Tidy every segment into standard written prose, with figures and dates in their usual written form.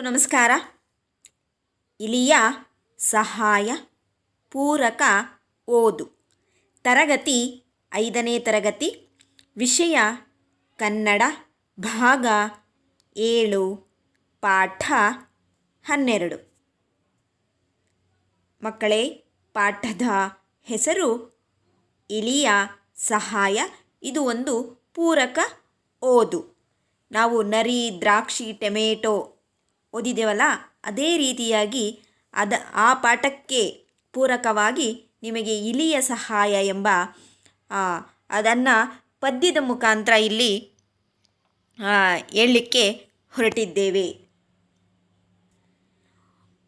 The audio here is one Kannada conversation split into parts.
ನಮಸ್ಕಾರ. ಇಲಿಯ ಸಹಾಯ ಪೂರಕ ಓದು. ತರಗತಿ 5ನೇ ತರಗತಿ. ವಿಷಯ ಕನ್ನಡ. ಭಾಗ 7, ಪಾಠ 12. ಮಕ್ಕಳೇ, ಪಾಠದ ಹೆಸರು ಇಲಿಯ ಸಹಾಯ. ಇದು ಒಂದು ಪೂರಕ ಓದು. ನಾವು ನರಿ, ದ್ರಾಕ್ಷಿ, ಟೊಮೆಟೊ ಓದಿದ್ದೇವಲ್ಲ, ಅದೇ ರೀತಿಯಾಗಿ ಆ ಪಾಠಕ್ಕೆ ಪೂರಕವಾಗಿ ನಿಮಗೆ ಇಲಿಯ ಸಹಾಯ ಎಂಬ ಅದನ್ನು ಪದ್ಯದ ಮುಖಾಂತರ ಇಲ್ಲಿ ಹೇಳಲಿಕ್ಕೆ ಹೊರಟಿದ್ದೇವೆ.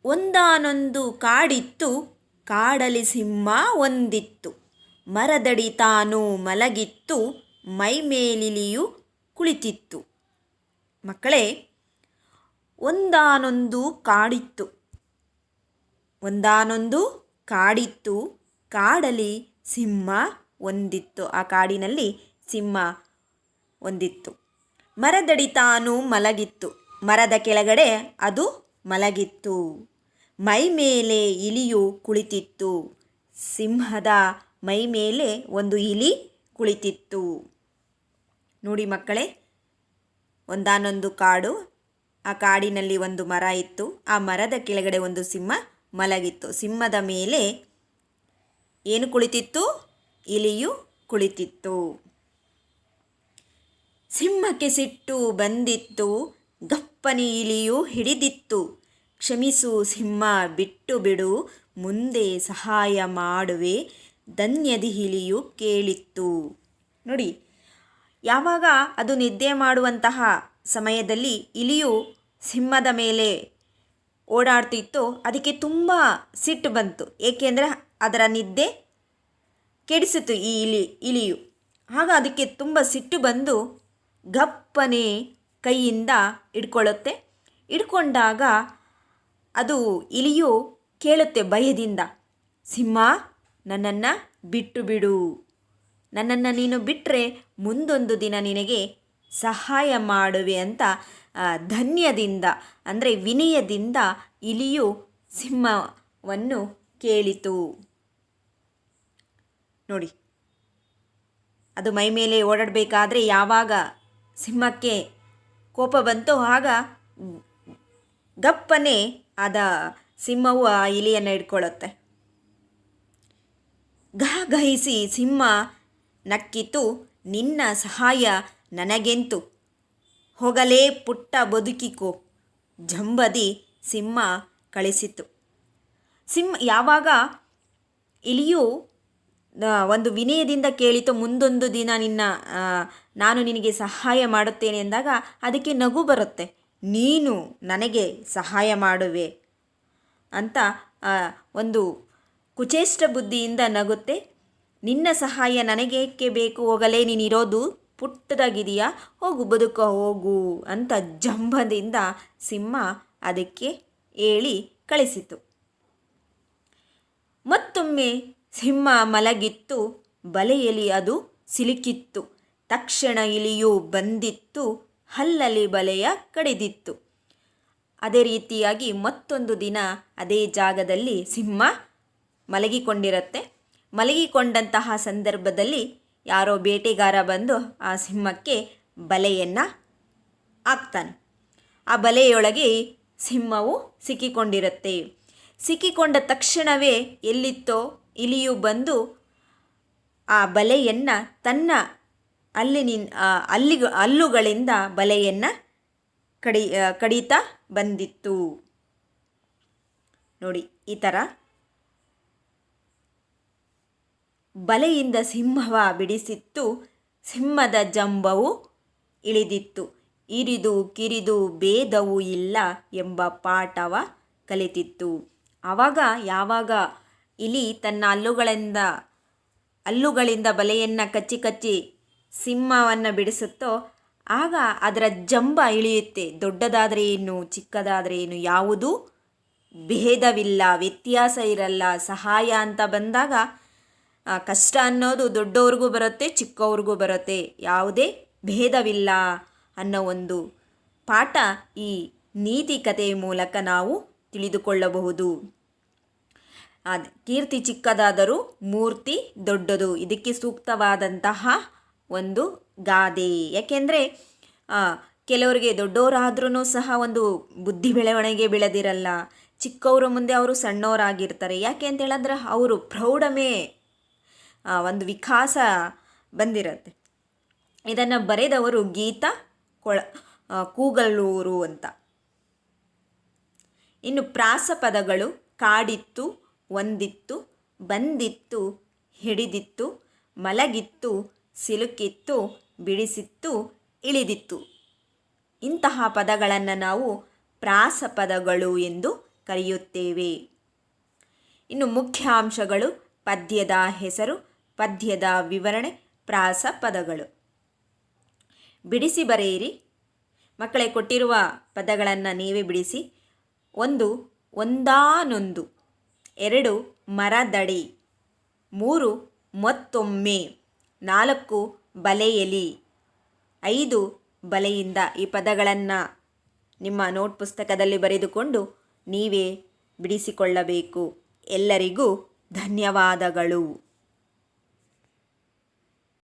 ಒಂದಾನೊಂದು ಕಾಡಿತ್ತು, ಕಾಡಲಿ ಸಿಂಹ ಒಂದಿತ್ತು. ಮರದಡಿ ತಾನು ಮಲಗಿತ್ತು, ಮೈಮೇಲಿಲಿಯು ಕುಳಿತಿತ್ತು. ಮಕ್ಕಳೇ, ಒಂದಾನೊಂದು ಕಾಡಿತ್ತು. ಒಂದಾನೊಂದು ಕಾಡಿತ್ತು, ಕಾಡಲಿ ಸಿಂಹ ಒಂದಿತ್ತು. ಆ ಕಾಡಿನಲ್ಲಿ ಸಿಂಹ ಒಂದಿತ್ತು. ಮರದಡಿ ತಾನು ಮಲಗಿತ್ತು. ಮರದ ಕೆಳಗಡೆ ಅದು ಮಲಗಿತ್ತು. ಮೈ ಮೇಲೆ ಇಲಿಯು ಕುಳಿತಿತ್ತು. ಸಿಂಹದ ಮೈ ಮೇಲೆ ಒಂದು ಇಲಿ ಕುಳಿತಿತ್ತು. ನೋಡಿ ಮಕ್ಕಳೇ, ಒಂದಾನೊಂದು ಕಾಡು. ಆ ಕಾಡಿನಲ್ಲಿ ಒಂದು ಮರ ಇತ್ತು. ಆ ಮರದ ಕೆಳಗಡೆ ಒಂದು ಸಿಂಹ ಮಲಗಿತ್ತು. ಸಿಂಹದ ಮೇಲೆ ಏನು ಕುಳಿತಿತ್ತು? ಇಲಿಯು ಕುಳಿತಿತ್ತು. ಸಿಂಹಕ್ಕೆ ಸಿಟ್ಟು ಬಂದಿತ್ತು, ಗಪ್ಪನೆ ಇಲಿಯು ಹಿಡಿದಿತ್ತು. ಕ್ಷಮಿಸು ಸಿಂಹ, ಬಿಟ್ಟು ಬಿಡು, ಮುಂದೆ ಸಹಾಯ ಮಾಡುವೆ, ಧನ್ಯದಿ ಇಲಿಯು ಕೇಳಿತ್ತು. ನೋಡಿ, ಯಾವಾಗ ಅದು ನಿದ್ದೆ ಮಾಡುವಂತಹ ಸಮಯದಲ್ಲಿ ಇಲಿಯು ಸಿಂಹದ ಮೇಲೆ ಓಡಾಡ್ತಿತ್ತು, ಅದಕ್ಕೆ ತುಂಬ ಸಿಟ್ಟು ಬಂತು. ಏಕೆಂದರೆ ಅದರ ನಿದ್ದೆ ಕೆಡಿಸಿತು ಈ ಇಲಿಯು. ಆಗ ಅದಕ್ಕೆ ತುಂಬ ಸಿಟ್ಟು ಬಂದು ಗಪ್ಪನೆ ಕೈಯಿಂದ ಹಿಡ್ಕೊಳ್ಳುತ್ತೆ. ಹಿಡ್ಕೊಂಡಾಗ ಅದು ಇಲಿಯು ಕೇಳುತ್ತೆ ಭಯದಿಂದ, ಸಿಂಹ, ನನ್ನನ್ನು ಬಿಟ್ಟು ಬಿಡು. ನನ್ನನ್ನು ನೀನು ಬಿಟ್ಟರೆ ಮುಂದೊಂದು ದಿನ ನಿನಗೆ ಸಹಾಯ ಮಾಡುವೆ ಅಂತ ಧನ್ಯದಿಂದ, ಅಂದರೆ ವಿನಯದಿಂದ ಇಲಿಯು ಸಿಂಹವನ್ನು ಕೇಳಿತು. ನೋಡಿ, ಅದು ಮೈ ಮೇಲೆ ಓಡಾಡಬೇಕಾದ್ರೆ ಯಾವಾಗ ಸಿಂಹಕ್ಕೆ ಕೋಪ ಬಂತೋ ಆಗ ಗಪ್ಪನೆ ಸಿಂಹವು ಆ ಇಲಿಯನ್ನು ಹಿಡ್ಕೊಳ್ಳುತ್ತೆ. ಗಹಗಹಿಸಿ ಸಿಂಹ ನಕ್ಕಿತು, ನಿನ್ನ ಸಹಾಯ ನನಗೆಂತು, ಹೋಗಲೇ ಪುಟ್ಟ ಬದುಕಿಕೋ, ಜಂಬದಿ ಸಿಂಹ ಕಳಿಸಿತು. ಯಾವಾಗ ಇಲಿಯು ಒಂದು ವಿನಯದಿಂದ ಕೇಳಿತು, ಮುಂದೊಂದು ದಿನ ನಾನು ನಿನಗೆ ಸಹಾಯ ಮಾಡುತ್ತೇನೆ ಎಂದಾಗ ಅದಕ್ಕೆ ನಗು ಬರುತ್ತೆ. ನೀನು ನನಗೆ ಸಹಾಯ ಮಾಡುವೆ ಅಂತ ಒಂದು ಕುಚೇಷ್ಟ ಬುದ್ಧಿಯಿಂದ ನಗುತ್ತೆ. ನಿನ್ನ ಸಹಾಯ ನನಗೇಕೆ ಬೇಕು, ಹೋಗಲೇ ನೀನಿರೋದು ಪುಟ್ಟದಾಗಿದೆಯಾ, ಹೋಗು, ಬದುಕ ಹೋಗು ಅಂತ ಜಂಬದಿಂದ ಸಿಂಹ ಅದಕ್ಕೆ ಹೇಳಿ ಕಳಿಸಿತು. ಮತ್ತೊಮ್ಮೆ ಸಿಂಹ ಮಲಗಿತ್ತು, ಬಲೆಯಲ್ಲಿ ಅದು ಸಿಲುಕಿತ್ತು. ತಕ್ಷಣ ಇಲಿಯು ಬಂದಿತ್ತು, ಹಲ್ಲಲ್ಲಿ ಬಲೆಯ ಕಡಿದಿತ್ತು. ಅದೇ ರೀತಿಯಾಗಿ ಮತ್ತೊಂದು ದಿನ ಅದೇ ಜಾಗದಲ್ಲಿ ಸಿಂಹ ಮಲಗಿಕೊಂಡಿರುತ್ತೆ. ಮಲಗಿಕೊಂಡಂತಹ ಸಂದರ್ಭದಲ್ಲಿ ಯಾರೋ ಬೇಟೆಗಾರ ಬಂದು ಆ ಸಿಂಹಕ್ಕೆ ಬಲೆಯನ್ನು ಹಾಕ್ತಾನೆ. ಆ ಬಲೆಯೊಳಗೆ ಸಿಂಹವು ಸಿಕ್ಕಿಕೊಂಡಿರುತ್ತೆ. ಸಿಕ್ಕಿಕೊಂಡ ತಕ್ಷಣವೇ ಎಲ್ಲಿತ್ತೋ ಇಲಿಯು ಬಂದು ಆ ಬಲೆಯನ್ನು ತನ್ನ ಹಲ್ಲುಗಳಿಂದ ಬಲೆಯನ್ನು ಕಡಿತಾ ಬಂದಿತ್ತು. ನೋಡಿ, ಈ ಥರ ಬಲೆಯಿಂದ ಸಿಂಹವ ಬಿಡಿಸಿತ್ತು. ಸಿಂಹದ ಜಂಬವು ಇಳಿದಿತ್ತು. ಇರಿದು ಕಿರಿದು ಭೇದವೂ ಇಲ್ಲ ಎಂಬ ಪಾಠವ ಕಲಿತಿತ್ತು. ಆವಾಗ ಯಾವಾಗ ಇಲಿ ತನ್ನ ಹಲ್ಲುಗಳಿಂದ ಬಲೆಯನ್ನು ಕಚ್ಚಿ ಕಚ್ಚಿ ಸಿಂಹವನ್ನು ಬಿಡಿಸುತ್ತೋ ಆಗ ಅದರ ಜಂಬ ಇಳಿಯುತ್ತೆ. ದೊಡ್ಡದಾದರೆ ಏನು, ಚಿಕ್ಕದಾದರೆ ಏನು, ಯಾವುದೂ ಭೇದವಿಲ್ಲ, ವ್ಯತ್ಯಾಸ ಇರಲ್ಲ. ಸಹಾಯ ಅಂತ ಬಂದಾಗ ಕಷ್ಟ ಅನ್ನೋದು ದೊಡ್ಡವ್ರಿಗೂ ಬರುತ್ತೆ, ಚಿಕ್ಕವ್ರಿಗೂ ಬರುತ್ತೆ. ಯಾವುದೇ ಭೇದವಿಲ್ಲ ಅನ್ನೋ ಒಂದು ಪಾಠ ಈ ನೀತಿ ಕಥೆಯ ಮೂಲಕ ನಾವು ತಿಳಿದುಕೊಳ್ಳಬಹುದು. ಕೀರ್ತಿ ಚಿಕ್ಕದಾದರೂ ಮೂರ್ತಿ ದೊಡ್ಡದು, ಇದಕ್ಕೆ ಸೂಕ್ತವಾದಂತಹ ಒಂದು ಗಾದೆ. ಯಾಕೆಂದರೆ ಕೆಲವರಿಗೆ ದೊಡ್ಡವರಾದ್ರೂ ಸಹ ಒಂದು ಬುದ್ಧಿ ಬೆಳವಣಿಗೆ ಬೆಳೆದಿರಲ್ಲ. ಚಿಕ್ಕವರ ಮುಂದೆ ಅವರು ಸಣ್ಣವರಾಗಿರ್ತಾರೆ. ಯಾಕೆ ಅಂತ ಹೇಳಿದ್ರೆ ಅವರು ಪ್ರೌಢಮೇ ಒಂದು ವಿಕಾಸ ಬಂದಿರುತ್ತೆ. ಇದನ್ನು ಬರೆದವರು ಗೀತಾ ಕೂಗಲೂರು ಅಂತ. ಇನ್ನು ಪ್ರಾಸಪದಗಳು ಕಾಡಿತ್ತು, ಒಂದಿತ್ತು, ಬಂದಿತ್ತು, ಹಿಡಿದಿತ್ತು, ಮಲಗಿತ್ತು, ಸಿಲುಕಿತ್ತು, ಬಿಡಿಸಿತ್ತು, ಇಳಿದಿತ್ತು. ಇಂತಹ ಪದಗಳನ್ನು ನಾವು ಪ್ರಾಸಪದಗಳು ಎಂದು ಕರೆಯುತ್ತೇವೆ. ಇನ್ನು ಮುಖ್ಯಾಂಶಗಳು: ಪದ್ಯದ ಹೆಸರು, ಪದ್ಯದ ವಿವರಣೆ, ಪ್ರಾಸಪದಗಳು. ಬಿಡಿಸಿ ಬರೆಯಿರಿ. ಮಕ್ಕಳೇ, ಕೊಟ್ಟಿರುವ ಪದಗಳನ್ನು ನೀವೇ ಬಿಡಿಸಿ. 1 ಒಂದಾನೊಂದು, 2 ಮರದಡಿ, 3 ಮತ್ತೊಮ್ಮೆ, 4 ಬಲೆಯಲಿ, 5 ಬಲೆಯಿಂದ. ಈ ಪದಗಳನ್ನು ನಿಮ್ಮ ನೋಟ್ ಪುಸ್ತಕದಲ್ಲಿ ಬರೆದುಕೊಂಡು ನೀವೇ ಬಿಡಿಸಿಕೊಳ್ಳಬೇಕು. ಎಲ್ಲರಿಗೂ ಧನ್ಯವಾದಗಳು.